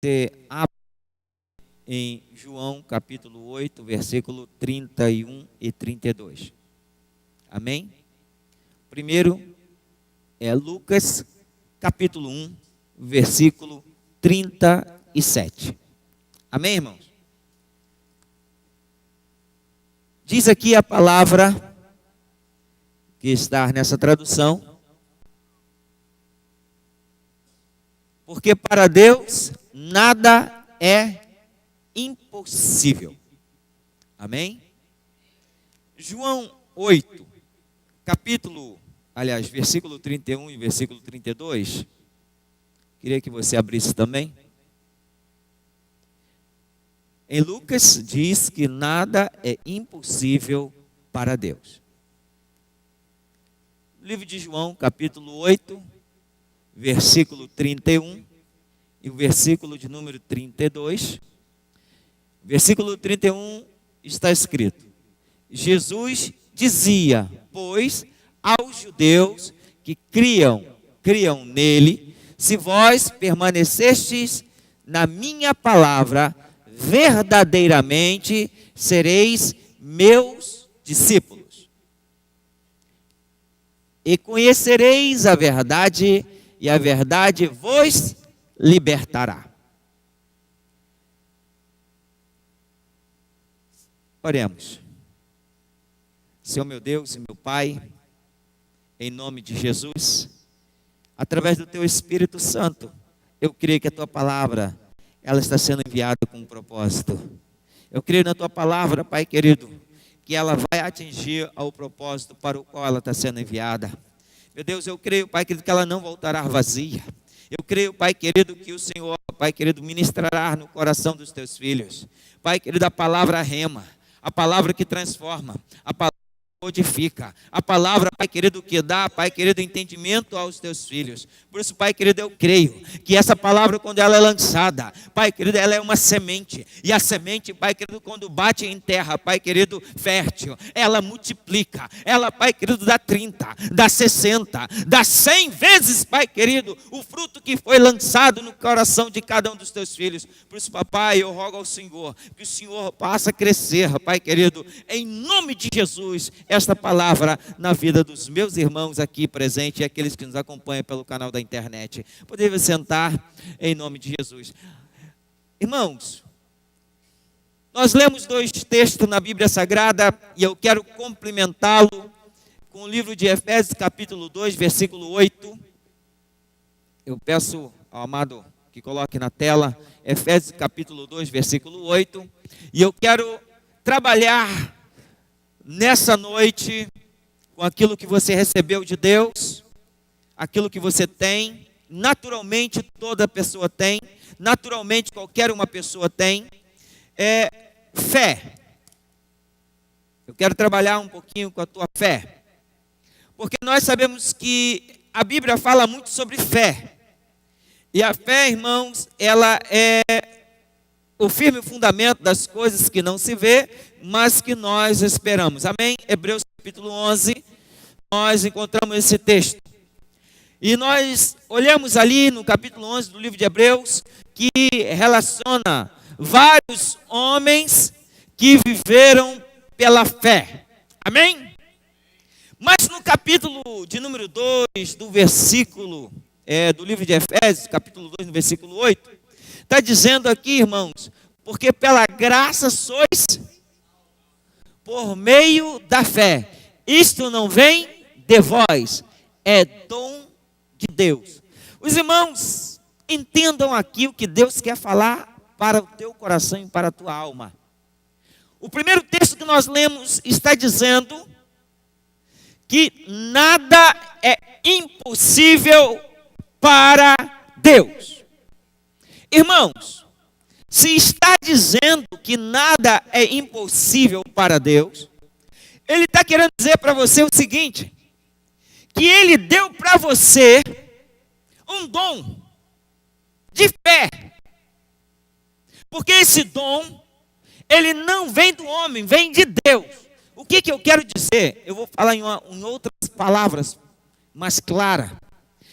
Você abre em João capítulo 8, versículo 31 e 32. Amém? Primeiro é Lucas capítulo 1, versículo 37. Amém, irmãos? Diz aqui a palavra que está nessa tradução: porque para Deus nada é impossível. Amém? João 8, versículo 31 e versículo 32. Queria que você abrisse também. Em Lucas diz que nada é impossível para Deus. Livro de João, capítulo 8, versículo 31 e o versículo de número 32. Versículo 31 está escrito: Jesus dizia, pois, aos judeus que criam nele: se vós permanecestes na minha palavra, verdadeiramente sereis meus discípulos, e conhecereis a verdade, e a verdade vos libertará. Oremos. Senhor meu Deus e meu Pai, em nome de Jesus, através do Teu Espírito Santo, eu creio que a Tua palavra, ela está sendo enviada com um propósito. Eu creio na Tua palavra, Pai querido, que ela vai atingir ao propósito para o qual ela está sendo enviada. Meu Deus, eu creio, Pai querido, que ela não voltará vazia. Eu creio, Pai querido, que o Senhor, Pai querido, ministrará no coração dos Teus filhos. Pai querido, a palavra rema, a palavra que transforma, a palavra que modifica, a palavra, Pai querido, que dá, Pai querido, entendimento aos Teus filhos. Por isso, Pai querido, eu creio que essa palavra, quando ela é lançada, Pai querido, ela é uma semente. E a semente, Pai querido, quando bate em terra, Pai querido, fértil, ela multiplica. Ela, Pai querido, dá 30, dá 60, dá 100 vezes, Pai querido, o fruto que foi lançado no coração de cada um dos Teus filhos. Por isso, Papai, eu rogo ao Senhor que o Senhor possa crescer, Pai querido, em nome de Jesus, esta palavra na vida dos meus irmãos aqui presentes e aqueles que nos acompanham pelo canal da internet. Poderia sentar em nome de Jesus. Irmãos, nós lemos 2 textos na Bíblia Sagrada e eu quero complementá-lo com o livro de Efésios capítulo 2, versículo 8. Eu peço ao amado que coloque na tela Efésios capítulo 2, versículo 8. E eu quero trabalhar nessa noite com aquilo que você recebeu de Deus, aquilo que você tem. Naturalmente toda pessoa tem, naturalmente qualquer uma pessoa tem, é fé. Eu quero trabalhar um pouquinho com a tua fé, porque nós sabemos que a Bíblia fala muito sobre fé, e a fé, irmãos, ela é o firme fundamento das coisas que não se vê, mas que nós esperamos. Amém? Hebreus capítulo 11, nós encontramos esse texto. E nós olhamos ali no capítulo 11 do livro de Hebreus, que relaciona vários homens que viveram pela fé. Amém? Mas no capítulo de número 2 do versículo, do livro de Efésios, capítulo 2, no versículo 8, está dizendo aqui, irmãos, porque pela graça sois por meio da fé. Isto não vem de vós, é dom de Deus. Os irmãos entendam aqui o que Deus quer falar para o teu coração e para a tua alma. O primeiro texto que nós lemos está dizendo que nada é impossível para Deus. Irmãos, se está dizendo que nada é impossível para Deus, Ele está querendo dizer para você o seguinte: que Ele deu para você um dom de fé. Porque esse dom, ele não vem do homem, vem de Deus. O que eu quero dizer? Eu vou falar em outras palavras mais claras.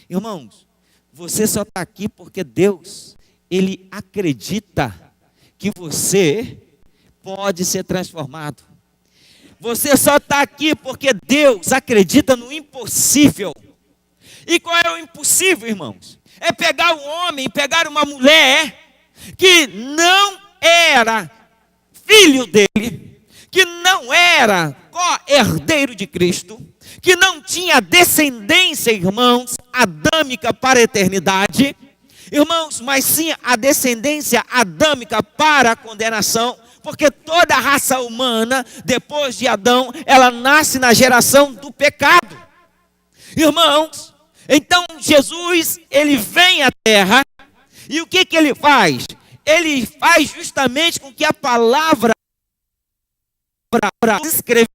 Irmãos, você só está aqui porque Deus, ele acredita que você pode ser transformado. Você só está aqui porque Deus acredita no impossível. E qual é o impossível, irmãos? É pegar um homem, pegar uma mulher que não era filho dele, que não era co-herdeiro de Cristo, que não tinha descendência, irmãos, adâmica para a eternidade, irmãos, mas sim a descendência adâmica para a condenação, porque toda a raça humana, depois de Adão, ela nasce na geração do pecado. Irmãos, então Jesus, ele vem à terra, e o que ele faz? Ele faz justamente com que a palavra para escrever,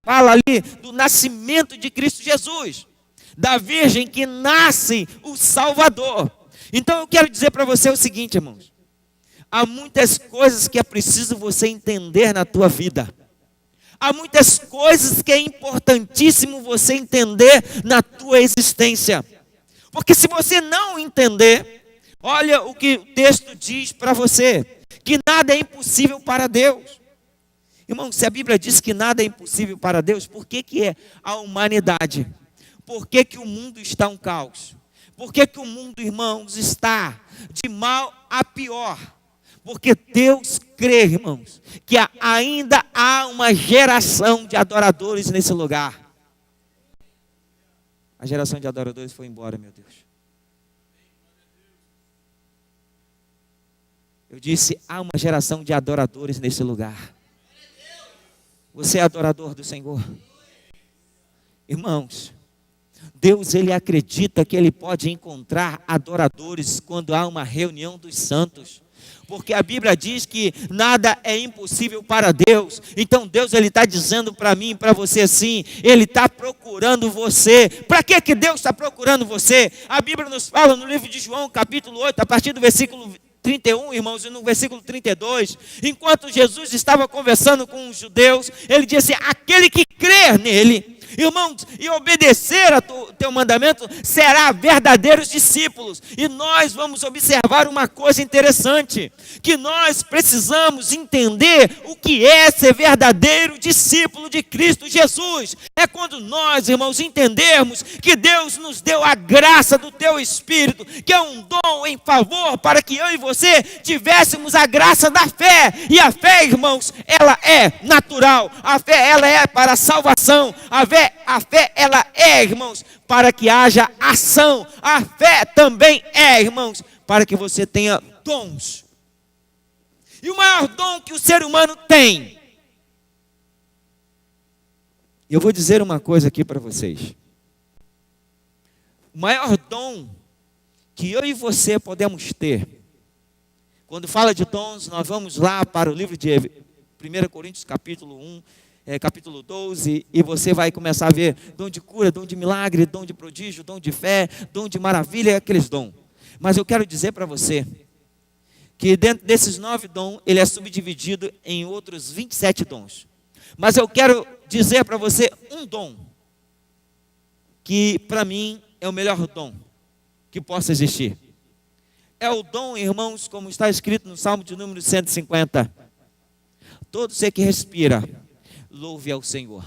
fala ali do nascimento de Cristo Jesus, da virgem que nasce o Salvador. Então eu quero dizer para você o seguinte, irmãos, há muitas coisas que é preciso você entender na tua vida. Há muitas coisas que é importantíssimo você entender na tua existência. Porque se você não entender, olha o que o texto diz para você, que nada é impossível para Deus. Irmão, se a Bíblia diz que nada é impossível para Deus, por que é a humanidade? Por que o mundo está um caos? Por que o mundo, irmãos, está de mal a pior? Porque Deus crê, irmãos, que ainda há uma geração de adoradores nesse lugar. A geração de adoradores foi embora, meu Deus. Eu disse, há uma geração de adoradores nesse lugar. Você é adorador do Senhor? Irmãos, Deus, ele acredita que ele pode encontrar adoradores quando há uma reunião dos santos. Porque a Bíblia diz que nada é impossível para Deus. Então Deus, ele está dizendo para mim e para você assim, ele está procurando você. Para que Deus está procurando você? A Bíblia nos fala no livro de João, capítulo 8, a partir do versículo 31, irmãos, e no versículo 32, enquanto Jesus estava conversando com os judeus, ele disse, aquele que crer nele, irmãos, e obedecer a teu mandamento, será verdadeiros discípulos. E nós vamos observar uma coisa interessante, que nós precisamos entender o que é ser verdadeiro discípulo de Cristo Jesus. É quando nós, irmãos, entendermos que Deus nos deu a graça do teu Espírito, que é um dom em favor para que eu e você tivéssemos a graça da fé. E a fé, irmãos, ela é natural. A fé, ela é para a salvação. A fé, ela é, irmãos, para que haja ação. A fé também é, irmãos, para que você tenha dons. E o maior dom que o ser humano tem, eu vou dizer uma coisa aqui para vocês. O maior dom que eu e você podemos ter, quando fala de dons, nós vamos lá para o livro de 1 Coríntios capítulo 1, capítulo 12, e você vai começar a ver dom de cura, dom de milagre, dom de prodígio, dom de fé, dom de maravilha, aqueles dons. Mas eu quero dizer para você, que dentro desses 9 dons, ele é subdividido em outros 27 dons. Mas eu quero dizer para você um dom, que para mim é o melhor dom que possa existir. É o dom, irmãos, como está escrito no Salmo de número 150. Todo ser que respira, louve ao Senhor.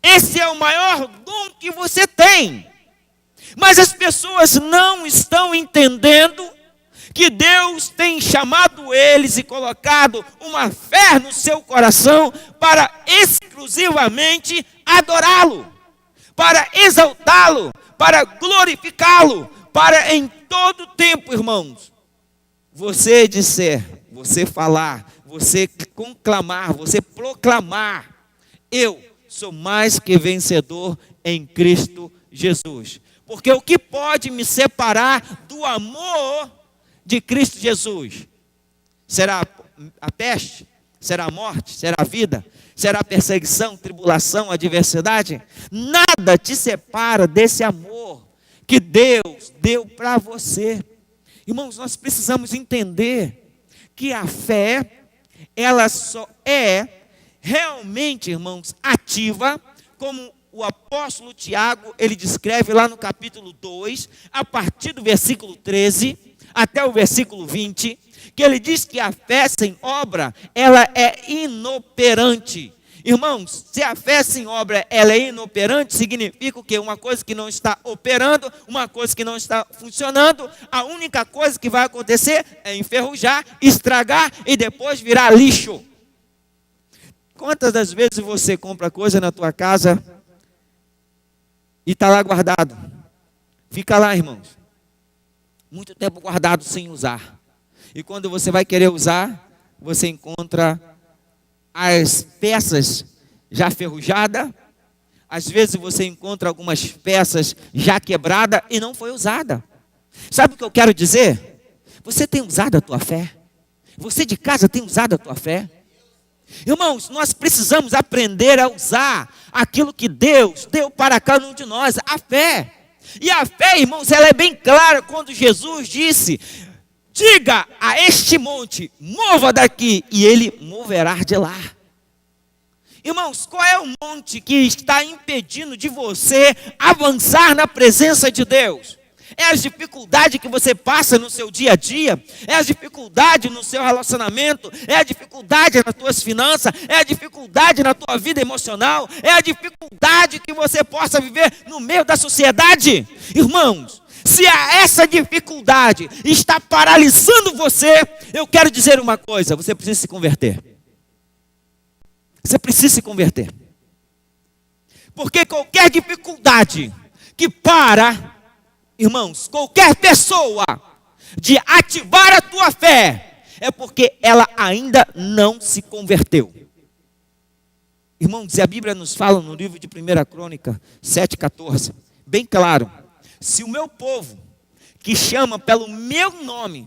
Esse é o maior dom que você tem. Mas as pessoas não estão entendendo que Deus tem chamado eles e colocado uma fé no seu coração para exclusivamente adorá-lo, para exaltá-lo, para glorificá-lo, para em todo tempo, irmãos, você disser, você falar, você conclamar, você proclamar, eu sou mais que vencedor em Cristo Jesus. Porque o que pode me separar do amor de Cristo Jesus? Será a peste? Será a morte? Será a vida? Será a perseguição, tribulação, adversidade? Nada te separa desse amor que Deus deu para você. Irmãos, nós precisamos entender que a fé, ela só é realmente, irmãos, ativa como o apóstolo Tiago, ele descreve lá no capítulo 2, a partir do versículo 13 até o versículo 20, que ele diz que a fé sem obra, ela é inoperante. Irmãos, se a fé sem obra ela é inoperante, significa o quê? Uma coisa que não está operando, uma coisa que não está funcionando, a única coisa que vai acontecer é enferrujar, estragar e depois virar lixo. Quantas das vezes você compra coisa na tua casa e está lá guardado? Fica lá, irmãos, muito tempo guardado sem usar. E quando você vai querer usar, você encontra as peças já ferrujadas. Às vezes você encontra algumas peças já quebradas e não foi usada. Sabe o que eu quero dizer? Você tem usado a tua fé? Você de casa tem usado a tua fé? Irmãos, nós precisamos aprender a usar aquilo que Deus deu para cada um de nós, a fé. E a fé, irmãos, ela é bem clara quando Jesus disse: diga a este monte, mova daqui, e ele moverá de lá. Irmãos, qual é o monte que está impedindo de você avançar na presença de Deus? É a dificuldade que você passa no seu dia a dia, é a dificuldade no seu relacionamento, é a dificuldade nas tuas finanças, é a dificuldade na tua vida emocional, é a dificuldade que você possa viver no meio da sociedade. Irmãos, se essa dificuldade está paralisando você, eu quero dizer uma coisa: você precisa se converter. Você precisa se converter. Porque qualquer dificuldade que para, irmãos, qualquer pessoa de ativar a tua fé, é porque ela ainda não se converteu. Irmãos, e a Bíblia nos fala no livro de 1 Crônica 7,14, bem claro: se o meu povo, que chama pelo meu nome,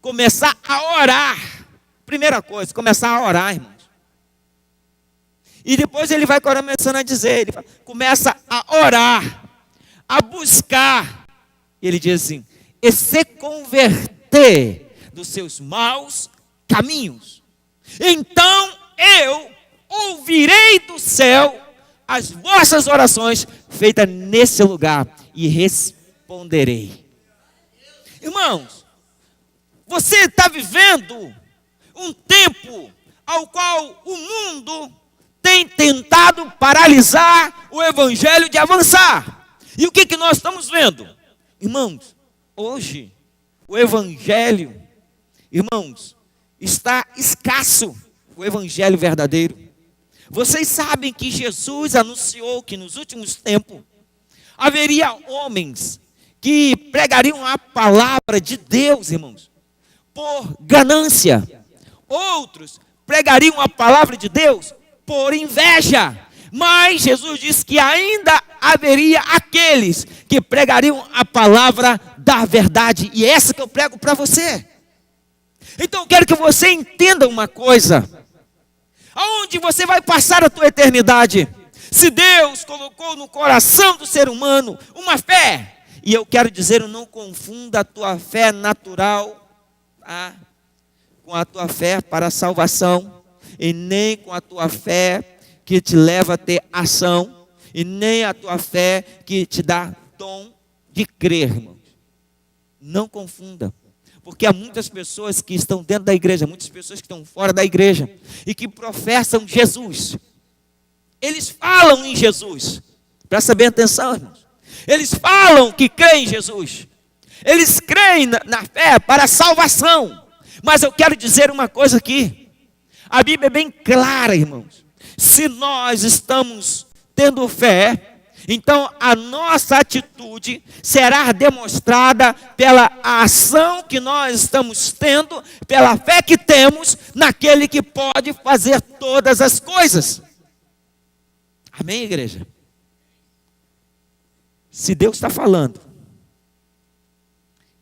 começar a orar, primeira coisa, começar a orar, irmãos. E depois ele vai começando a dizer, ele começa a orar, a buscar. E ele diz assim: e se converter dos seus maus caminhos, então eu ouvirei do céu as vossas orações feitas nesse lugar e responderei. Irmãos, você está vivendo um tempo ao qual o mundo tem tentado paralisar o evangelho de avançar. E o que nós estamos vendo? Irmãos, hoje o evangelho, irmãos, está escasso, o evangelho verdadeiro. Vocês sabem que Jesus anunciou que nos últimos tempos haveria homens que pregariam a palavra de Deus, irmãos, por ganância. Outros pregariam a palavra de Deus por inveja. Mas Jesus disse que ainda haveria aqueles que pregariam a palavra da verdade. E é essa que eu prego para você. Então eu quero que você entenda uma coisa: aonde você vai passar a tua eternidade? Se Deus colocou no coração do ser humano uma fé, e eu quero dizer, não confunda a tua fé natural com a tua fé para a salvação, e nem com a tua fé que te leva a ter ação, e nem a tua fé que te dá dom de crer, irmãos. Não confunda. Porque há muitas pessoas que estão dentro da igreja, muitas pessoas que estão fora da igreja, e que professam Jesus. Eles falam em Jesus. Presta bem atenção, irmãos. Eles falam que creem em Jesus. Eles creem na fé para a salvação. Mas eu quero dizer uma coisa aqui. A Bíblia é bem clara, irmãos. Se nós estamos tendo fé, então a nossa atitude será demonstrada pela ação que nós estamos tendo, pela fé que temos naquele que pode fazer todas as coisas. Amém, igreja? Se Deus está falando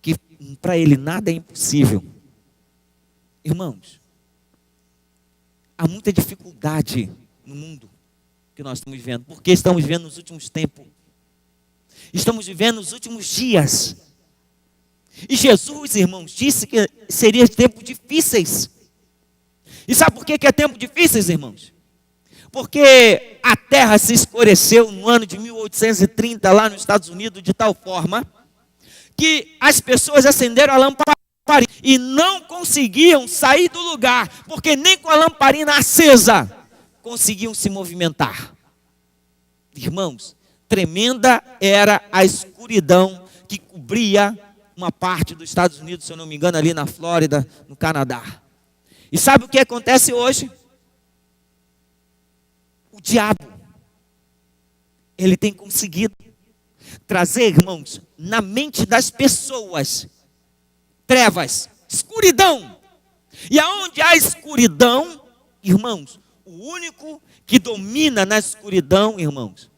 que para Ele nada é impossível, irmãos, há muita dificuldade no mundo que nós estamos vivendo, porque estamos vivendo nos últimos tempos, estamos vivendo nos últimos dias, e Jesus, irmãos, disse que seria tempos difíceis. E sabe por que é tempo difíceis, irmãos? Porque a terra se escureceu no ano de 1830 lá nos Estados Unidos de tal forma que as pessoas acenderam a lamparina e não conseguiam sair do lugar, porque nem com a lamparina acesa conseguiam se movimentar. Irmãos, tremenda era a escuridão que cobria uma parte dos Estados Unidos, se eu não me engano, ali na Flórida, no Canadá. E sabe o que acontece hoje? O diabo, ele tem conseguido trazer, irmãos, na mente das pessoas, trevas, escuridão. E aonde há escuridão, irmãos, o único que domina na escuridão, irmãos,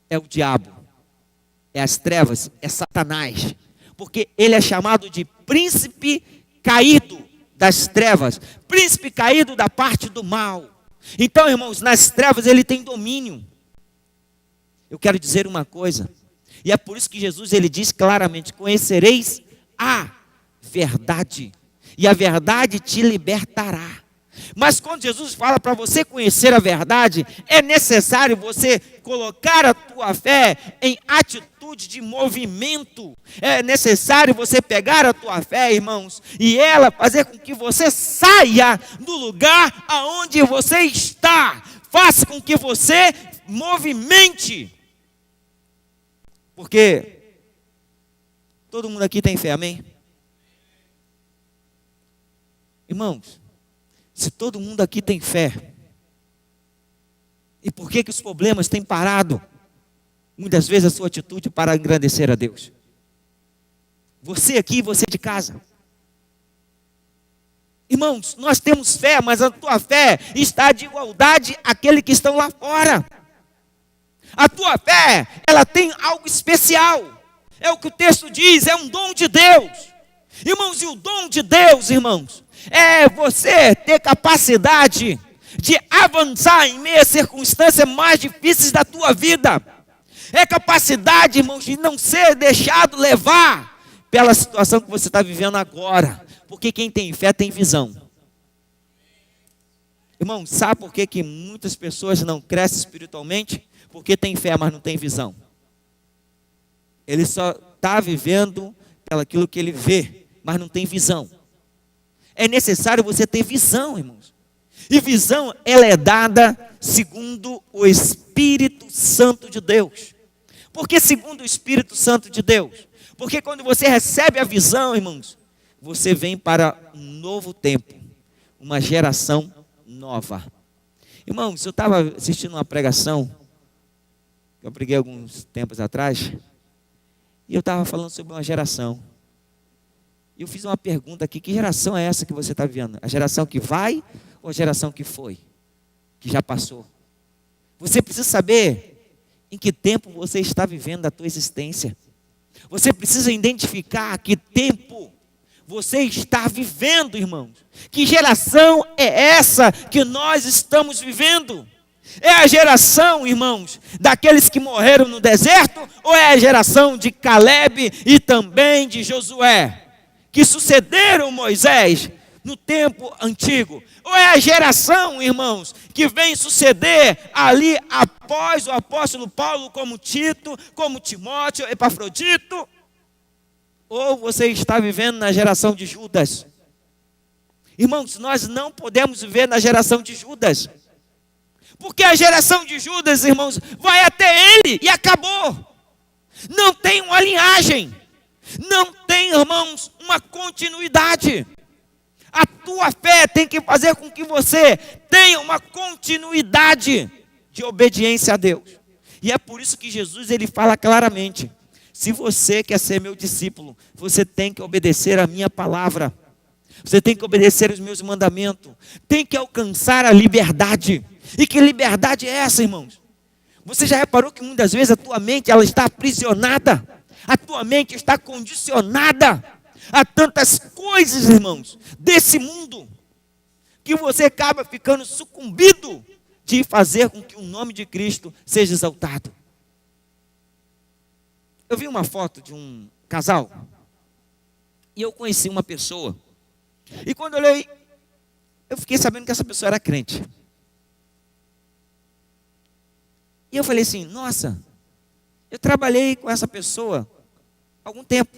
é o diabo, é as trevas, é Satanás. Porque ele é chamado de príncipe caído das trevas, príncipe caído da parte do mal. Então, irmãos, nas trevas ele tem domínio. Eu quero dizer uma coisa, e é por isso que Jesus ele diz claramente: conhecereis a verdade, e a verdade te libertará. Mas quando Jesus fala para você conhecer a verdade, é necessário você colocar a tua fé em atitude de movimento. É necessário você pegar a tua fé, irmãos, e ela fazer com que você saia do lugar aonde você está. Faça com que você movimente. Porque todo mundo aqui tem fé, amém? Irmãos, se todo mundo aqui tem fé, e por que os problemas têm parado? Muitas vezes a sua atitude para engrandecer a Deus. Você aqui, você de casa. Irmãos, nós temos fé, mas a tua fé está de igualdade àqueles que estão lá fora. A tua fé, ela tem algo especial. É o que o texto diz, é um dom de Deus. Irmãos, e o dom de Deus, irmãos, é você ter capacidade de avançar em meio às circunstâncias mais difíceis da tua vida. É capacidade, irmãos, de não ser deixado levar pela situação que você está vivendo agora. Porque quem tem fé tem visão. Irmão, sabe por que muitas pessoas não crescem espiritualmente? Porque tem fé, mas não tem visão. Ele só está vivendo pelaquilo que ele vê, mas não tem visão. É necessário você ter visão, irmãos. E visão, ela é dada segundo o Espírito Santo de Deus. Por que segundo o Espírito Santo de Deus? Porque quando você recebe a visão, irmãos, você vem para um novo tempo, uma geração nova. Irmãos, eu estava assistindo uma pregação, que eu preguei alguns tempos atrás, e eu estava falando sobre uma geração. E eu fiz uma pergunta aqui: que geração é essa que você está vivendo? A geração que vai ou a geração que foi? Que já passou? Você precisa saber em que tempo você está vivendo a tua existência. Você precisa identificar que tempo você está vivendo, irmãos. Que geração é essa que nós estamos vivendo? É a geração, irmãos, daqueles que morreram no deserto? Ou é a geração de Caleb e também de Josué, que sucederam Moisés no tempo antigo? Ou é a geração, irmãos, que vem suceder ali após o apóstolo Paulo, como Tito, como Timóteo, Epafrodito? Ou você está vivendo na geração de Judas? Irmãos, nós não podemos viver na geração de Judas, porque a geração de Judas, irmãos, vai até ele e acabou. Não tem uma linhagem, não tem, irmãos, uma continuidade. A tua fé tem que fazer com que você tenha uma continuidade de obediência a Deus. E é por isso que Jesus ele fala claramente: se você quer ser meu discípulo, você tem que obedecer a minha palavra. Você tem que obedecer os meus mandamentos. Tem que alcançar a liberdade. E que liberdade é essa, irmãos? Você já reparou que muitas vezes a tua mente ela está aprisionada? A tua mente está condicionada a tantas coisas, irmãos, desse mundo, que você acaba ficando sucumbido de fazer com que o nome de Cristo seja exaltado. Eu vi uma foto de um casal e eu conheci uma pessoa. E quando eu olhei, eu fiquei sabendo que essa pessoa era crente. E eu falei assim, nossa, eu trabalhei com essa pessoa há algum tempo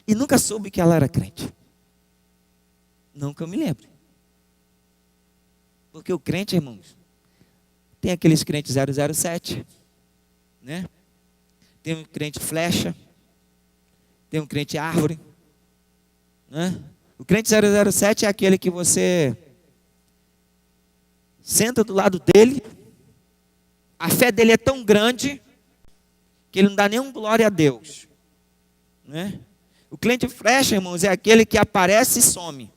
e nunca soube que ela era crente. Não que eu me lembre. Porque o crente, irmãos, tem aqueles crentes 007, né? Tem um crente flecha, tem um crente árvore, né? O crente 007 é aquele que você senta do lado dele, a fé dele é tão grande que ele não dá nenhum glória a Deus, né? O crente flecha, irmãos, é aquele que aparece e some.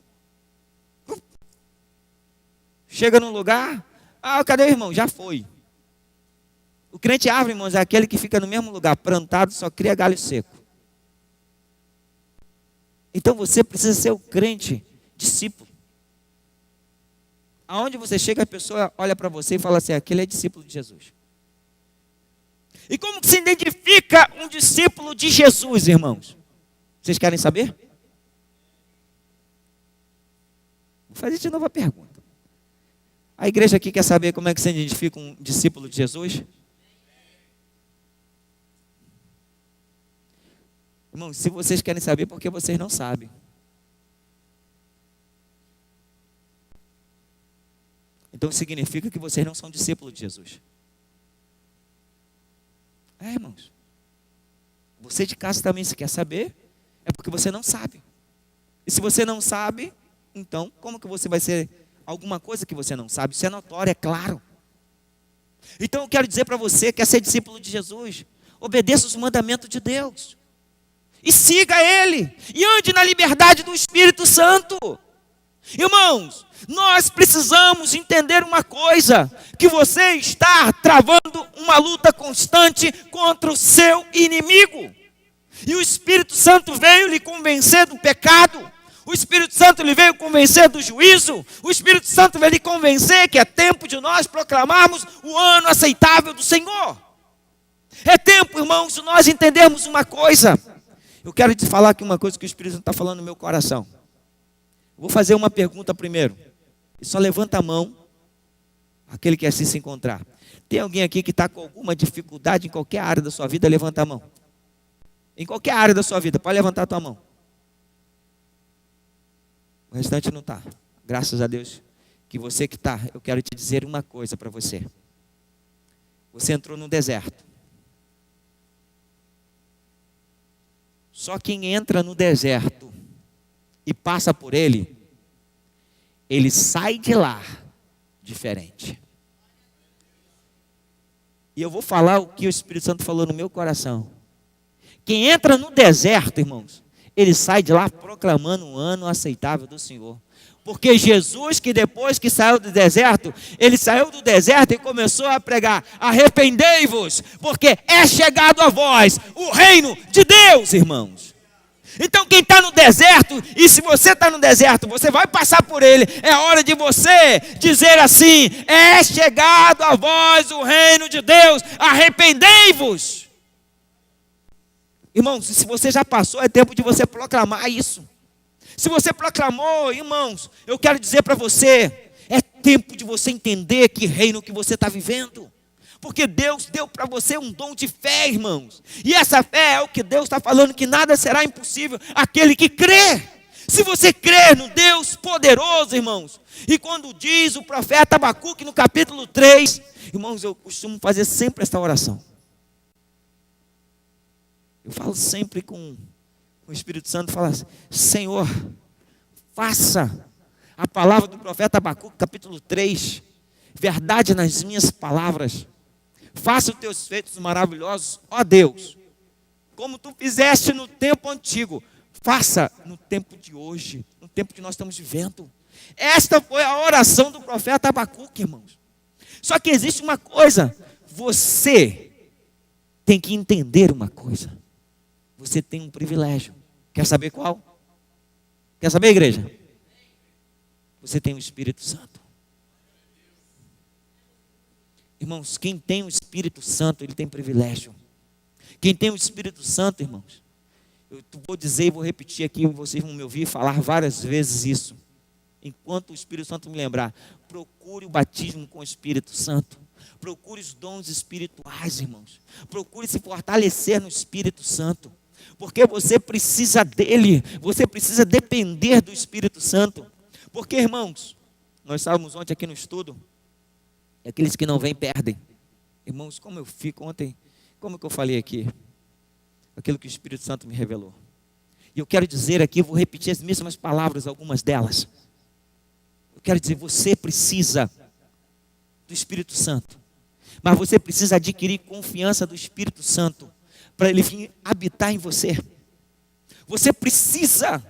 Chega num lugar, cadê o irmão? Já foi. O crente árvore, irmãos, é aquele que fica no mesmo lugar, plantado, só cria galho seco. Então você precisa ser o crente discípulo. Aonde você chega, a pessoa olha para você e fala assim, aquele é discípulo de Jesus. E como que se identifica um discípulo de Jesus, irmãos? Vocês querem saber? Vou fazer de novo a pergunta. A igreja aqui quer saber como é que se identifica um discípulo de Jesus? Irmãos, se vocês querem saber, porque vocês não sabem. Então significa que vocês não são discípulos de Jesus. Irmãos. Você de casa também, se quer saber, é porque você não sabe. E se você não sabe, então como que você vai ser alguma coisa que você não sabe? Isso é notório, é claro. Então eu quero dizer para você, quer ser discípulo de Jesus, obedeça os mandamentos de Deus. E siga Ele. E ande na liberdade do Espírito Santo. Irmãos, nós precisamos entender uma coisa, que você está travando uma luta constante contra o seu inimigo. E o Espírito Santo veio lhe convencer do pecado. O Espírito Santo lhe veio convencer do juízo. O Espírito Santo veio lhe convencer que é tempo de nós proclamarmos o ano aceitável do Senhor. É tempo, irmãos, de nós entendermos uma coisa. Eu quero te falar aqui uma coisa que o Espírito Santo está falando no meu coração. Vou fazer uma pergunta primeiro. E só levanta a mão, aquele que assim se encontrar. Tem alguém aqui que está com alguma dificuldade em qualquer área da sua vida? Levanta a mão. Em qualquer área da sua vida, pode levantar a tua mão. O restante não está. Graças a Deus que você que está, eu quero te dizer uma coisa para você. Você entrou no deserto. Só quem entra no deserto e passa por ele, ele sai de lá diferente. E eu vou falar o que o Espírito Santo falou no meu coração. Quem entra no deserto, irmãos, ele sai de lá proclamando um ano aceitável do Senhor. Porque Jesus, que depois que saiu do deserto, ele saiu do deserto e começou a pregar: arrependei-vos, porque é chegado a vós o reino de Deus, irmãos. Então quem está no deserto, e se você está no deserto, você vai passar por ele, é hora de você dizer assim: é chegado a vós o reino de Deus, arrependei-vos. Irmãos, se você já passou, é tempo de você proclamar isso. Se você proclamou, irmãos, eu quero dizer para você, é tempo de você entender que reino que você está vivendo. Porque Deus deu para você um dom de fé, irmãos. E essa fé é o que Deus está falando, que nada será impossível àquele que crê. Se você crer no Deus poderoso, irmãos. E quando diz o profeta Abacuque no capítulo 3, irmãos, eu costumo fazer sempre esta oração. Eu falo sempre com o Espírito Santo, falo assim: Senhor, faça a palavra do profeta Abacuque, capítulo 3, verdade nas minhas palavras. Faça os teus feitos maravilhosos, ó Deus, como tu fizeste no tempo antigo, faça no tempo de hoje, no tempo que nós estamos vivendo. Esta foi a oração do profeta Abacuque, irmãos. Só que existe uma coisa, você tem que entender uma coisa. Você tem um privilégio. Quer saber qual? Quer saber, igreja? Você tem o Espírito Santo. Irmãos, quem tem o Espírito Santo, ele tem privilégio. Quem tem o Espírito Santo, irmãos, eu vou dizer e vou repetir aqui, vocês vão me ouvir falar várias vezes isso. Enquanto o Espírito Santo me lembrar, procure o batismo com o Espírito Santo. Procure os dons espirituais, irmãos. Procure se fortalecer no Espírito Santo. Porque você precisa dele. Você precisa depender do Espírito Santo. Porque, irmãos, nós estávamos ontem aqui no estudo. E aqueles que não vêm perdem. Irmãos, como eu fico ontem, como que eu falei aqui? Aquilo que o Espírito Santo me revelou. E eu quero dizer aqui, eu vou repetir as mesmas palavras, algumas delas. Eu quero dizer, você precisa do Espírito Santo. Mas você precisa adquirir confiança do Espírito Santo para ele vir habitar em você. Você precisa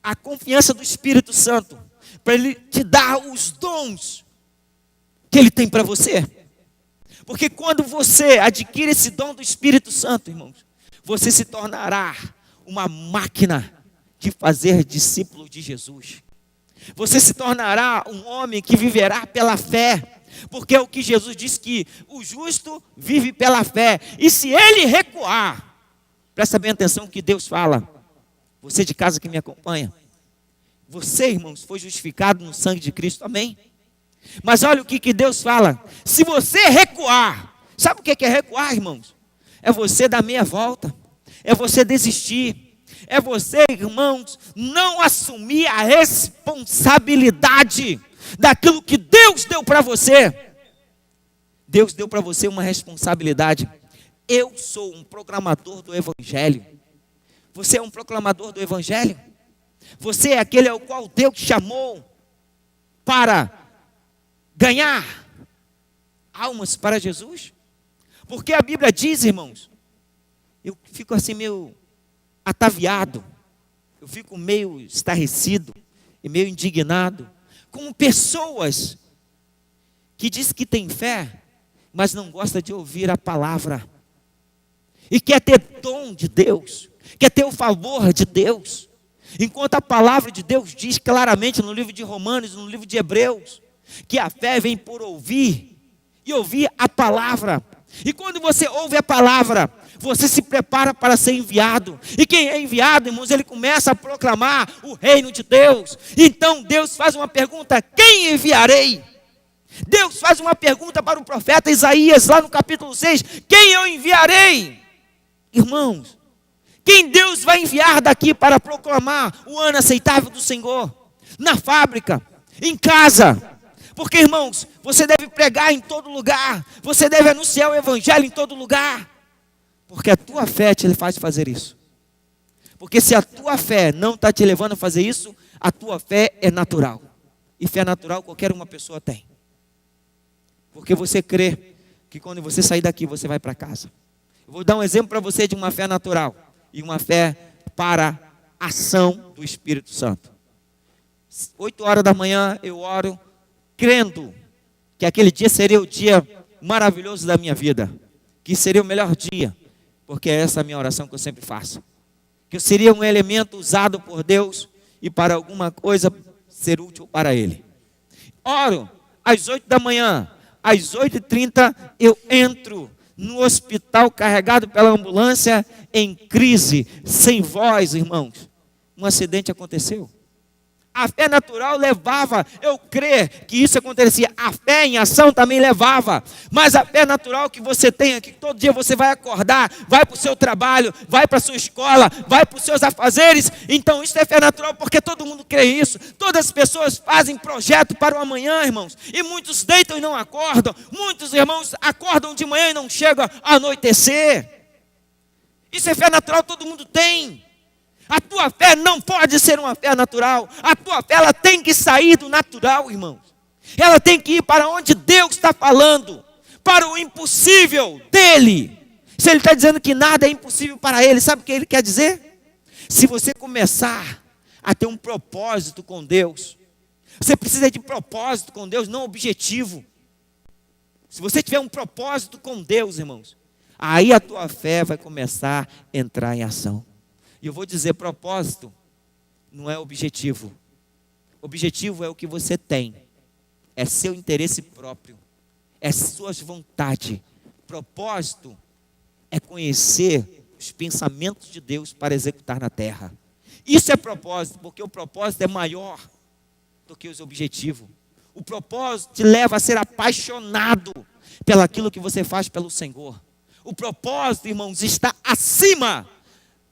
a confiança do Espírito Santo para ele te dar os dons que ele tem para você. Porque quando você adquire esse dom do Espírito Santo, irmãos, você se tornará uma máquina de fazer discípulos de Jesus. Você se tornará um homem que viverá pela fé. Porque é o que Jesus disse, que o justo vive pela fé. E se ele recuar, presta bem atenção no que Deus fala. Você de casa que me acompanha. Você, irmãos, foi justificado no sangue de Cristo, amém? Mas olha o que Deus fala. Se você recuar, sabe o que é recuar, irmãos? É você dar meia volta. É você desistir. É você, irmãos, não assumir a responsabilidade daquilo que Deus deu para você. Deus deu para você uma responsabilidade. Eu sou um proclamador do Evangelho. Você é um proclamador do Evangelho? Você é aquele ao qual Deus chamou para ganhar almas para Jesus? Porque a Bíblia diz, irmãos, eu fico assim meio ataviado, eu fico meio estarrecido e meio indignado com pessoas que dizem que têm fé, mas não gostam de ouvir a palavra, e quer ter dom de Deus, quer ter o favor de Deus, enquanto a palavra de Deus diz claramente no livro de Romanos, no livro de Hebreus, que a fé vem por ouvir, e ouvir a palavra. E quando você ouve a palavra, você se prepara para ser enviado. E quem é enviado, irmãos, ele começa a proclamar o reino de Deus. Então Deus faz uma pergunta: quem enviarei? Deus faz uma pergunta para o profeta Isaías, lá no capítulo 6, quem eu enviarei? Irmãos, quem Deus vai enviar daqui para proclamar o ano aceitável do Senhor? Na fábrica, em casa. Porque, irmãos, você deve pregar em todo lugar. Você deve anunciar o Evangelho em todo lugar. Porque a tua fé te faz fazer isso. Porque se a tua fé não está te levando a fazer isso, a tua fé é natural. E fé natural qualquer uma pessoa tem. Porque você crê que quando você sair daqui, você vai para casa. Eu vou dar um exemplo para você de uma fé natural. E uma fé para a ação do Espírito Santo. 8 horas da manhã eu oro, crendo que aquele dia seria o dia maravilhoso da minha vida, que seria o melhor dia, porque é essa a minha oração que eu sempre faço, que eu seria um elemento usado por Deus e para alguma coisa ser útil para Ele. Oro às 8 da manhã, às 8h30 eu entro no hospital carregado pela ambulância em crise, sem voz, irmãos. Um acidente aconteceu. A fé natural levava, eu crer que isso acontecia. A fé em ação também levava. Mas a fé natural que você tem aqui, todo dia você vai acordar, vai para o seu trabalho, vai para a sua escola, vai para os seus afazeres. Então isso é fé natural, porque todo mundo crê isso. Todas as pessoas fazem projeto para o amanhã, irmãos. E muitos deitam e não acordam. Muitos irmãos acordam de manhã e não chegam a anoitecer. Isso é fé natural, todo mundo tem. A tua fé não pode ser uma fé natural. A tua fé, ela tem que sair do natural, irmãos. Ela tem que ir para onde Deus está falando, para o impossível dele. Se ele está dizendo que nada é impossível para ele, sabe o que ele quer dizer? Se você começar a ter um propósito com Deus, você precisa de propósito com Deus, não objetivo. Se você tiver um propósito com Deus, irmãos, aí a tua fé vai começar a entrar em ação. E eu vou dizer, propósito não é objetivo. Objetivo é o que você tem. É seu interesse próprio. É suas vontades. Propósito é conhecer os pensamentos de Deus para executar na terra. Isso é propósito, porque o propósito é maior do que os objetivos. O propósito te leva a ser apaixonado pelaquilo que você faz pelo Senhor. O propósito, irmãos, está acima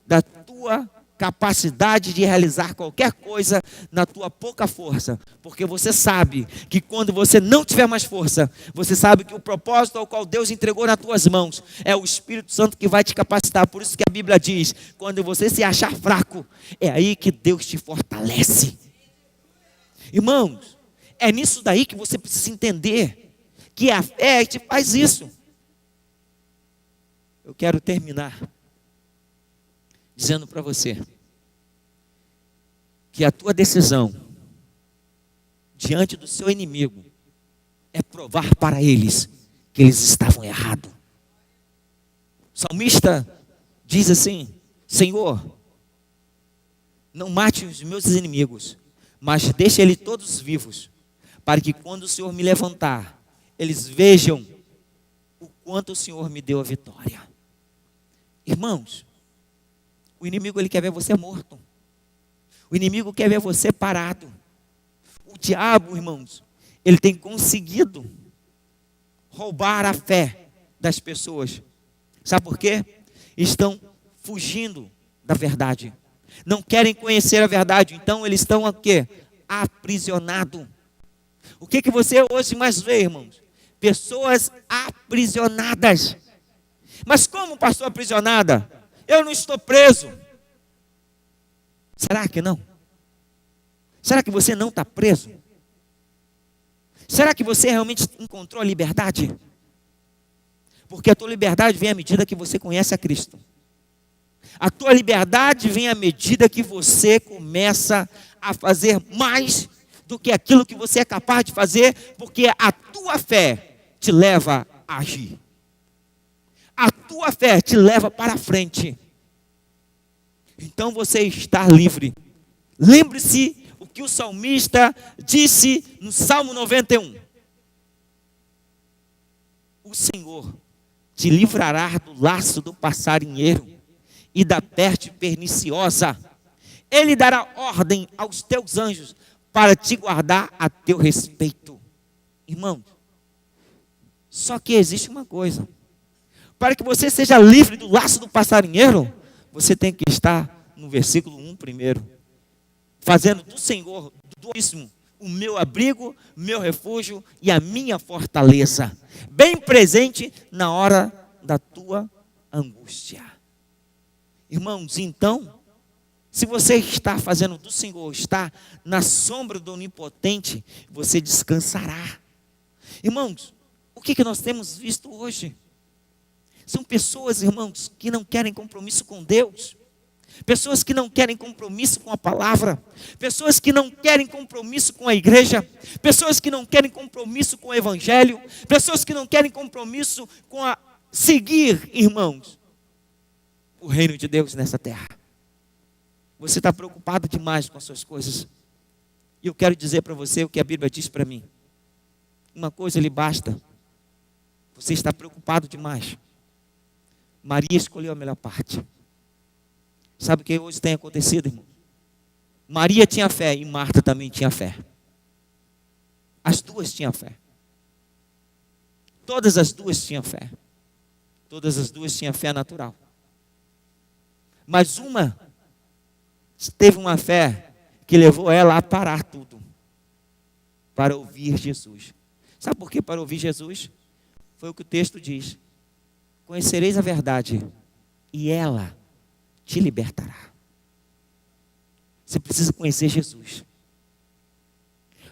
da tua capacidade de realizar qualquer coisa na tua pouca força, porque você sabe que quando você não tiver mais força, você sabe que o propósito ao qual Deus entregou nas tuas mãos é o Espírito Santo que vai te capacitar. Por isso que a Bíblia diz, quando você se achar fraco, é aí que Deus te fortalece. Irmãos, é nisso daí que você precisa entender, que a fé te faz isso. Eu quero terminar dizendo para você que a tua decisão diante do seu inimigo é provar para eles que eles estavam errados. O salmista diz assim: Senhor, não mate os meus inimigos, mas deixe eles todos vivos, para que quando o Senhor me levantar, eles vejam o quanto o Senhor me deu a vitória. Irmãos, o inimigo ele quer ver você morto. O inimigo quer ver você parado. O diabo, irmãos, ele tem conseguido roubar a fé das pessoas. Sabe por quê? Estão fugindo da verdade. Não querem conhecer a verdade. Então eles estão o quê? Aprisionados. O que você hoje mais vê, irmãos? Pessoas aprisionadas. Mas como, pastor, aprisionada? Eu não estou preso. Será que não? Será que você não está preso? Será que você realmente encontrou a liberdade? Porque a tua liberdade vem à medida que você conhece a Cristo. A tua liberdade vem à medida que você começa a fazer mais do que aquilo que você é capaz de fazer, porque a tua fé te leva a agir. A tua fé te leva para frente. Então você está livre. Lembre-se o que o salmista disse no Salmo 91. O Senhor te livrará do laço do passarinheiro e da peste perniciosa. Ele dará ordem aos teus anjos para te guardar a teu respeito. Irmão, só que existe uma coisa. Para que você seja livre do laço do passarinheiro, você tem que estar no versículo 1 primeiro. Fazendo do Senhor, do Altíssimo, o meu abrigo, meu refúgio e a minha fortaleza. Bem presente na hora da tua angústia. Irmãos, então, se você está fazendo do Senhor, está na sombra do Onipotente, você descansará. Irmãos, o que nós temos visto hoje? São pessoas, irmãos, que não querem compromisso com Deus. Pessoas que não querem compromisso com a palavra. Pessoas que não querem compromisso com a igreja. Pessoas que não querem compromisso com o evangelho. Pessoas que não querem compromisso com a seguir, irmãos, o reino de Deus nessa terra. Você está preocupado demais com as suas coisas. E eu quero dizer para você o que a Bíblia diz para mim. Uma coisa lhe basta. Você está preocupado demais. Maria escolheu a melhor parte. Sabe o que hoje tem acontecido, irmão? Maria tinha fé e Marta também tinha fé. As duas tinham fé. Todas as duas tinham fé. Todas as duas tinham fé natural. Mas uma teve uma fé que levou ela a parar tudo para ouvir Jesus. Sabe por que para ouvir Jesus? Foi o que o texto diz. Conhecereis a verdade e ela te libertará. Você precisa conhecer Jesus.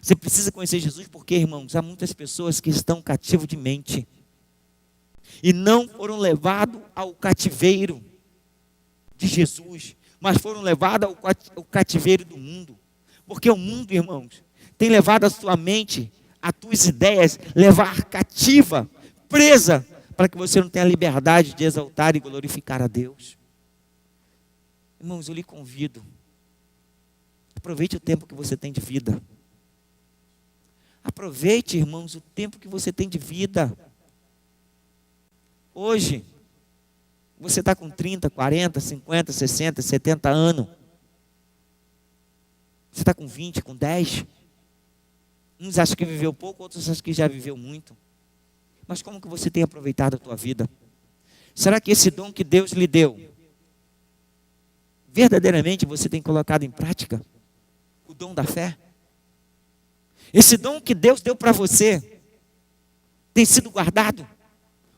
Você precisa conhecer Jesus porque, irmãos, há muitas pessoas que estão cativos de mente e não foram levados ao cativeiro de Jesus, mas foram levados ao cativeiro do mundo. Porque o mundo, irmãos, tem levado a sua mente, as tuas ideias, levar cativa, presa, para que você não tenha liberdade de exaltar e glorificar a Deus. Irmãos, eu lhe convido, aproveite o tempo que você tem de vida. Aproveite, irmãos, o tempo que você tem de vida. Hoje, você está com 30, 40, 50, 60, 70 anos. Você está com 20, com 10. Uns acham que viveu pouco, outros acham que já viveu muito. Mas como que você tem aproveitado a tua vida? Será que esse dom que Deus lhe deu, verdadeiramente você tem colocado em prática? O dom da fé? Esse dom que Deus deu para você, tem sido guardado?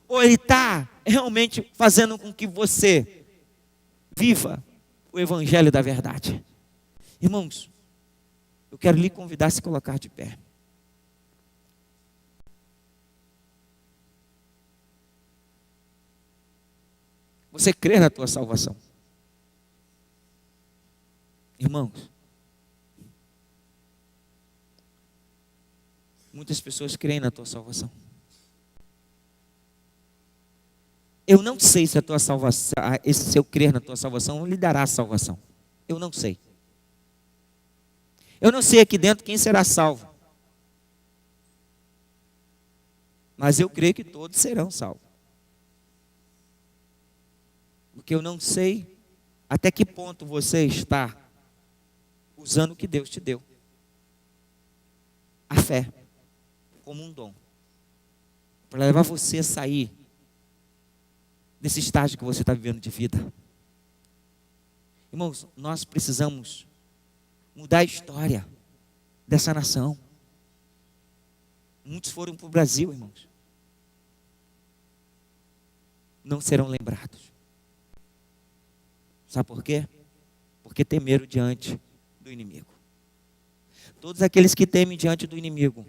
Ou ele está realmente fazendo com que você viva o evangelho da verdade? Irmãos, eu quero lhe convidar a se colocar de pé. Você crê na tua salvação? Irmãos, muitas pessoas creem na tua salvação. Eu não sei se a tua salvação, se eu crer na tua salvação, lhe dará a salvação. Eu não sei. Eu não sei aqui dentro quem será salvo. Mas eu creio que todos serão salvos. Porque eu não sei até que ponto você está usando o que Deus te deu. A fé, como um dom. Para levar você a sair desse estágio que você está vivendo de vida. Irmãos, nós precisamos mudar a história dessa nação. Muitos foram para o Brasil, irmãos. Não serão lembrados. Sabe por quê? Porque temeram diante do inimigo. Todos aqueles que temem diante do inimigo,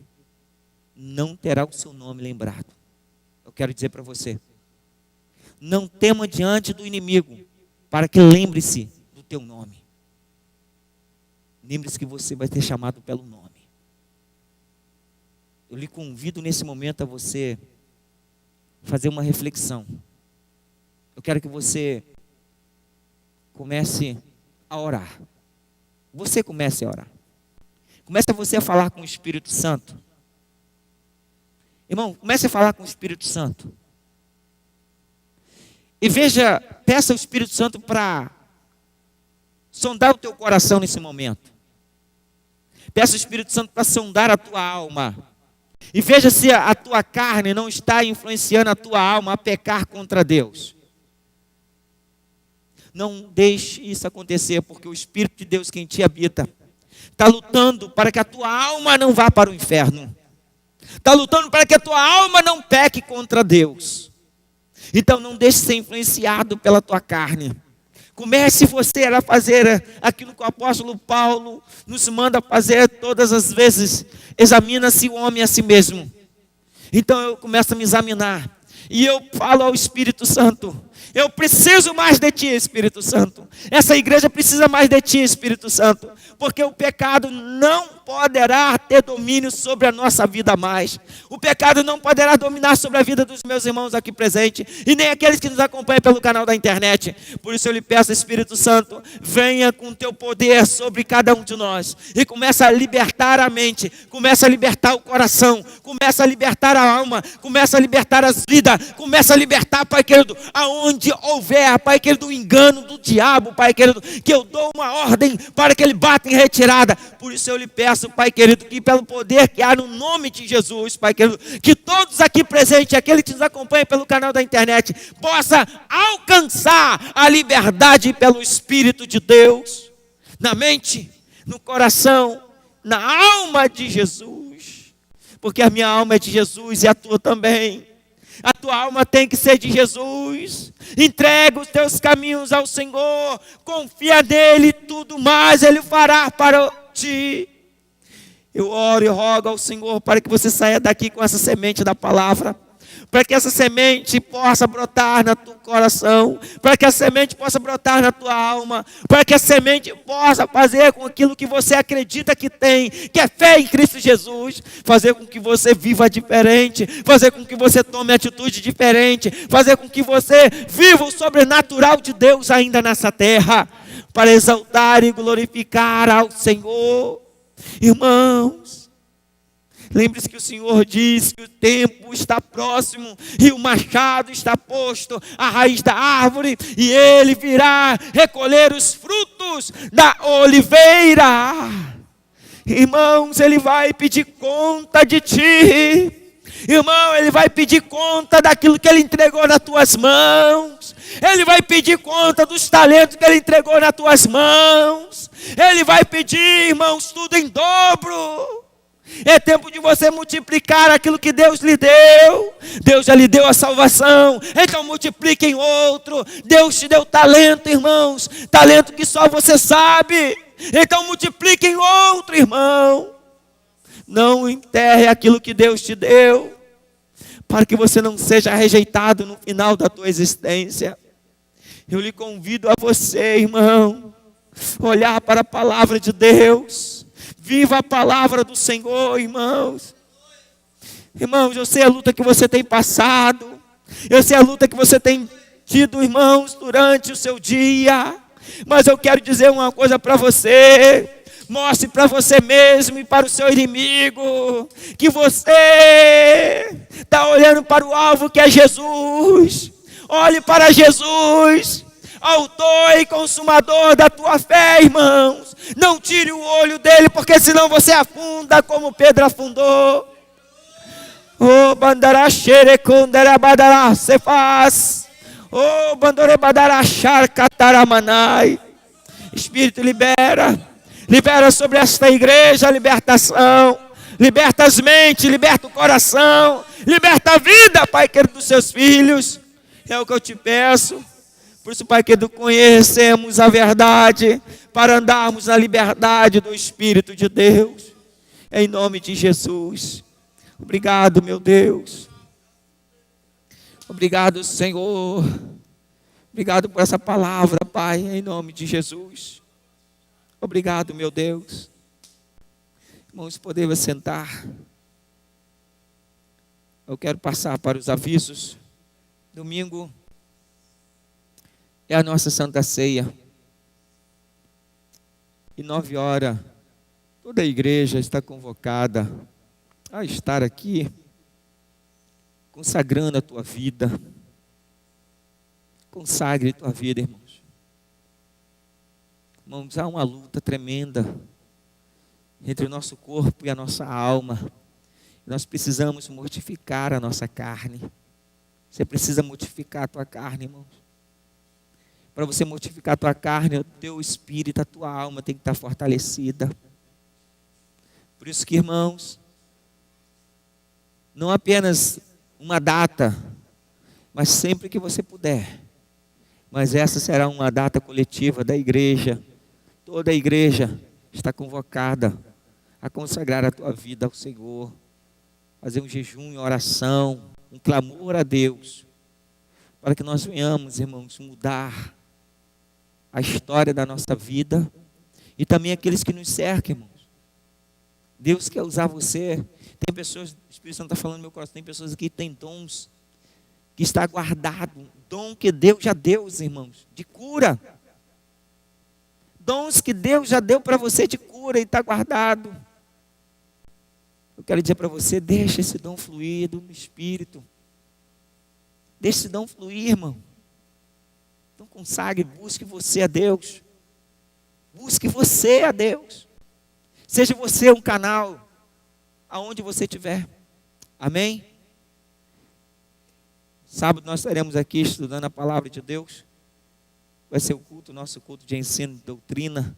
não terá o seu nome lembrado. Eu quero dizer para você, não tema diante do inimigo, para que lembre-se do teu nome. Lembre-se que você vai ser chamado pelo nome. Eu lhe convido nesse momento a você fazer uma reflexão. Eu quero que você comece a orar. Você comece a orar. Comece você a falar com o Espírito Santo. Irmão, comece a falar com o Espírito Santo. E veja, peça ao Espírito Santo para sondar o teu coração nesse momento. Peça ao Espírito Santo para sondar a tua alma. E veja se a tua carne não está influenciando a tua alma a pecar contra Deus. Não deixe isso acontecer, porque o Espírito de Deus que em ti habita está lutando para que a tua alma não vá para o inferno. Está lutando para que a tua alma não peque contra Deus. Então não deixe ser influenciado pela tua carne. Comece você a fazer aquilo que o apóstolo Paulo nos manda fazer todas as vezes. Examina-se o homem a si mesmo. Então eu começo a me examinar. E eu falo ao Espírito Santo, eu preciso mais de ti, Espírito Santo. Essa igreja precisa mais de ti, Espírito Santo. Porque o pecado não poderá ter domínio sobre a nossa vida mais. O pecado não poderá dominar sobre a vida dos meus irmãos aqui presentes. E nem aqueles que nos acompanham pelo canal da internet. Por isso eu lhe peço, Espírito Santo, venha com teu poder sobre cada um de nós. E começa a libertar a mente. Começa a libertar o coração. Começa a libertar a alma. Começa a libertar as vidas. Começa a libertar, Pai querido, aonde houver, Pai querido, o engano do diabo, Pai querido, que eu dou uma ordem para que ele bata em retirada. Por isso eu lhe peço, Pai querido, que pelo poder que há no nome de Jesus, Pai querido, que todos aqui presentes, aquele que nos acompanha pelo canal da internet, possa alcançar a liberdade pelo Espírito de Deus, na mente, no coração, na alma de Jesus, porque a minha alma é de Jesus e a tua também. A tua alma tem que ser de Jesus. Entrega os teus caminhos ao Senhor. Confia nele, tudo mais Ele fará para ti. Eu oro e rogo ao Senhor para que você saia daqui com essa semente da palavra. Para que essa semente possa brotar no teu coração. Para que a semente possa brotar na tua alma. Para que a semente possa fazer com aquilo que você acredita que tem, que é fé em Cristo Jesus. Fazer com que você viva diferente. Fazer com que você tome atitude diferente. Fazer com que você viva o sobrenatural de Deus ainda nessa terra. Para exaltar e glorificar ao Senhor. Irmãos, lembre-se que o Senhor diz que o tempo está próximo e o machado está posto à raiz da árvore e ele virá recolher os frutos da oliveira. Irmãos, Ele vai pedir conta de ti. Irmão, Ele vai pedir conta daquilo que Ele entregou nas tuas mãos. Ele vai pedir conta dos talentos que Ele entregou nas tuas mãos. Ele vai pedir, irmãos, tudo em dobro. É tempo de você multiplicar aquilo que Deus lhe deu. Deus já lhe deu a salvação, então multiplique em outro. Deus te deu talento, irmãos, talento que só você sabe, então multiplique em outro, irmão. Não enterre aquilo que Deus te deu, para que você não seja rejeitado no final da tua existência. Eu lhe convido a você, irmão, olhar para a palavra de Deus. Viva a palavra do Senhor, irmãos. Irmãos, eu sei a luta que você tem passado. Eu sei a luta que você tem tido, irmãos, durante o seu dia. Mas eu quero dizer uma coisa para você. Mostre para você mesmo e para o seu inimigo que você está olhando para o alvo que é Jesus. Olhe para Jesus, autor e consumador da tua fé, irmãos. Não tire o olho dele, porque senão você afunda como Pedro afundou. Oh, bandara xere kondara badara cefaz. Oh, bandore badara char cataramanai. Espírito, libera. Libera sobre esta igreja a libertação. Liberta as mentes, liberta o coração. Liberta a vida, Pai querido, dos seus filhos. É o que eu te peço. Por isso, Pai querido, conhecemos a verdade para andarmos na liberdade do Espírito de Deus. Em nome de Jesus. Obrigado, meu Deus. Obrigado, Senhor. Obrigado por essa palavra, Pai, em nome de Jesus. Obrigado, meu Deus. Irmãos, podemos sentar. Eu quero passar para os avisos. Domingo é a nossa Santa Ceia. E 9h, toda a igreja está convocada a estar aqui, consagrando a tua vida. Consagre a tua vida, irmãos. Irmãos, há uma luta tremenda entre o nosso corpo e a nossa alma. Nós precisamos mortificar a nossa carne. Você precisa mortificar a tua carne, irmãos. Para você mortificar a tua carne, o teu espírito, a tua alma tem que estar fortalecida. Por isso que, irmãos, não apenas uma data, mas sempre que você puder. Mas essa será uma data coletiva da igreja. Toda a igreja está convocada a consagrar a tua vida ao Senhor. Fazer um jejum e oração, um clamor a Deus. Para que nós venhamos, irmãos, mudar a história da nossa vida. E também aqueles que nos cercam, irmãos. Deus quer usar você. Tem pessoas, o Espírito Santo está falando no meu coração, tem pessoas aqui que têm dons que está guardado, dom que Deus já deu, irmãos, de cura. Dons que Deus já deu para você de cura e está guardado. Eu quero dizer para você, deixa esse dom fluir no Espírito. Deixa esse dom fluir, irmão. Então consagre, busque você a Deus. Busque você a Deus. Seja você um canal aonde você estiver. Amém? Sábado nós estaremos aqui estudando a palavra de Deus. Vai ser o culto, nosso culto de ensino de doutrina,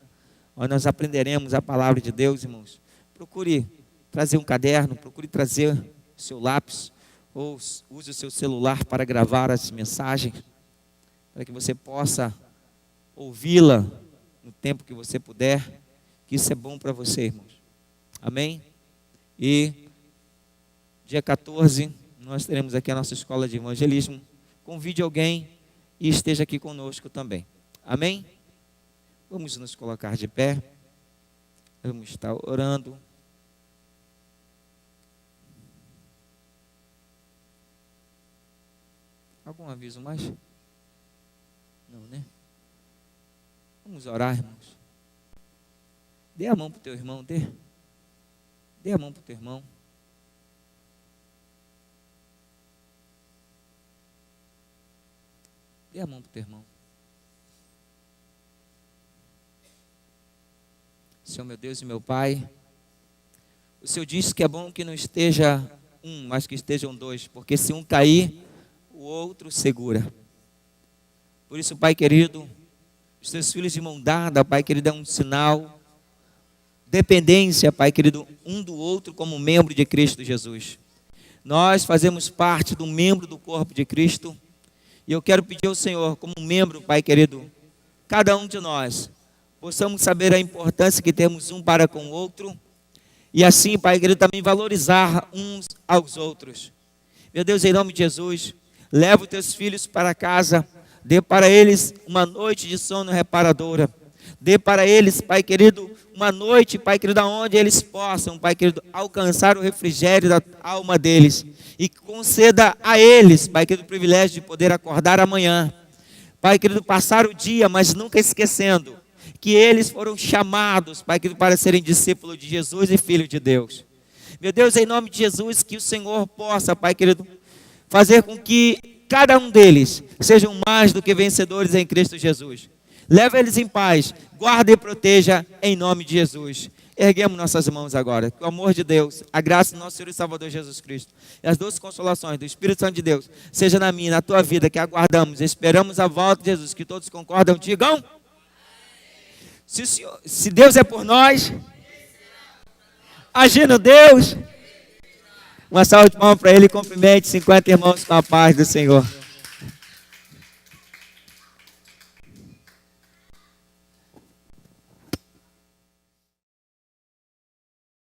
onde nós aprenderemos a palavra de Deus, irmãos. Procure trazer um caderno, procure trazer o seu lápis, ou use o seu celular para gravar as mensagens, para que você possa ouvi-la no tempo que você puder, que isso é bom para você, irmãos. Amém? E dia 14, nós teremos aqui a nossa escola de evangelismo. Convide alguém e esteja aqui conosco também. Amém? Vamos nos colocar de pé. Vamos estar orando. Algum aviso mais? Não, né? Vamos orar, irmãos. Dê a mão para o teu irmão, dê. Dê a mão para o teu irmão. Dê a mão para o teu irmão. Senhor meu Deus e meu Pai, O Senhor disse que é bom que não esteja um, mas que estejam dois, porque se um cair, o outro segura. Por isso, Pai querido, os teus filhos de mão dada, Pai querido, é um sinal, dependência, Pai querido, um do outro como membro de Cristo Jesus. Nós fazemos parte do membro do corpo de Cristo, e eu quero pedir ao Senhor, como membro, Pai querido, cada um de nós, possamos saber a importância que temos um para com o outro, e assim, Pai querido, também valorizar uns aos outros. Meu Deus, em nome de Jesus, leva os teus filhos para casa, dê para eles uma noite de sono reparadora, dê para eles, Pai querido, uma noite, Pai querido, onde eles possam, Pai querido, alcançar o refrigério da alma deles, e conceda a eles, Pai querido, o privilégio de poder acordar amanhã, Pai querido, passar o dia, mas nunca esquecendo que eles foram chamados, Pai querido, para serem discípulos de Jesus e filhos de Deus. Meu Deus, em nome de Jesus, que o Senhor possa, Pai querido, fazer com que cada um deles sejam mais do que vencedores em Cristo Jesus. Leva eles em paz, guarda e proteja em nome de Jesus. Erguemos nossas mãos agora. Que o amor de Deus, a graça do nosso Senhor e Salvador Jesus Cristo e as doces consolações do Espírito Santo de Deus seja na minha, na tua vida, que aguardamos, esperamos a volta de Jesus. Que todos concordam, digam. Se Deus é por nós, agindo Deus, uma salva de palmas para Ele, cumprimente 50 irmãos com a paz do Senhor.